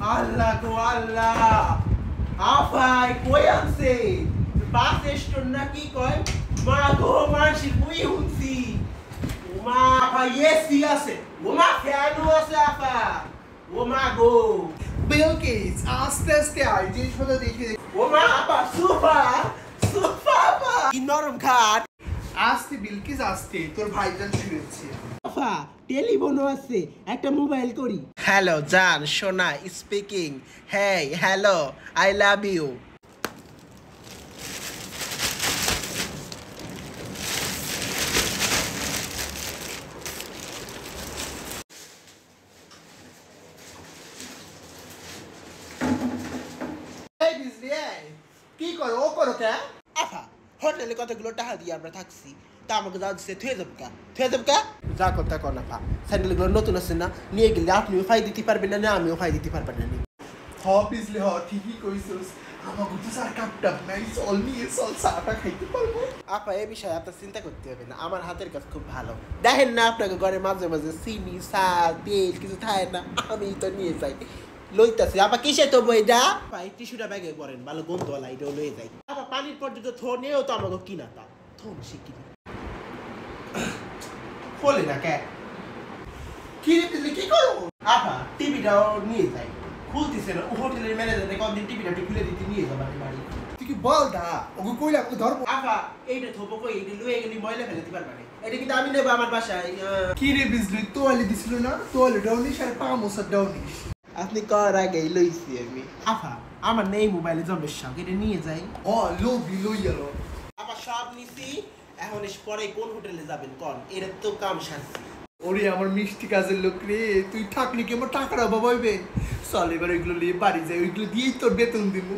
আল্লাহ গো আল্লাহ আফাই কই আছে bus station না কি কয় মা গো মানসি মুই হুনছি ওমা ভাই এসি আছে ওমা ফ্যানও আছে আফা ওমা গো বিলকিস আস্তে আস্তে আয় জিনিসপত্র দেখে ওমা আপা সোফা সোফা কি নরম খাট আস্তে বিলকিস আস্তে তোর ভাইজান শুয়েছে আফা টেলিফোনও আছে একটা মোবাইল করি হ্যালো জান সোনা speaking hey hello I love you এই বিজলি এই কি করো ও করো কে আফা হোটেলে কতগুলো টাকা দিয়ে আমরা থাকছি তা আমাকে যা দিচ্ছে থুয়ে যাবো কা যা করতে কর না পা স্যান্ডেলগুলো নতুন আছে না নিয়ে গেলে আপনিও ফাই দিতে পারবেন না আমিও ফাই দিতে পারবেন না হ বিজলি হ ঠিকই কইছস আমাকে তো স্যার কাপটাপ নাই চল নিয়ে চল চাটা খাইতে পারবো আপা এই বিষয়ে আপনার চিন্তা করতে হবে না আমার হাতের কাজ খুব ভালো দেখেন না আপনাকে ঘরে মাঝে মাঝে চিনি সার তেল কিছু থাকে না আমি তো নিয়ে যাই লইতাছি আপা কিসে তো বইটা ভাই টিস্যুটা ব্যাগে পড়েন ভালো গন্ধওয়ালা এটাও লয়ে যাই আপা পানির পর্যন্ত থনেও তো আমাকে কিনা তা থন শিখি খোলে না কে কি রে বিজলি কি করো আপা টিভিটাও নিয়ে যাই খুলতেছে না হোটেলের ম্যানেজার কদিন টিভিটা খুলে দিতে নিয়ে যাবো বাড়ি তুই কি বল দা ওকে কইলা ওকে ধরবো আপা এইটা থবো কই এইটা লয়ে গেলি ময়লা ফেলে দিতে পারবে এটা কিন্তু আমি নেবো আমার বাসায় কি রে বিজলি তোয়ালে দিছিল না তোয়ালে ডাউনিস আর পা মোসা ডাউনিস আপনি কর আগেই লইছি আমি আফা আমার নেই মোবাইলে জমের শখ এটা নিয়ে যাই ও লোভি লইয়া লো আবার সব নিছি এখন পরে কোন হোটেলে যাবেন কোন এর তো কাম সারছি ওরে আমার মিষ্টি কাজের লোক রে তুই থাকলে কি আমার টাকার অভাব হইবে চল এবার ওইগুলো নিয়ে বাড়ি যাই ওইগুলো দিয়েই তোর বেতন দিব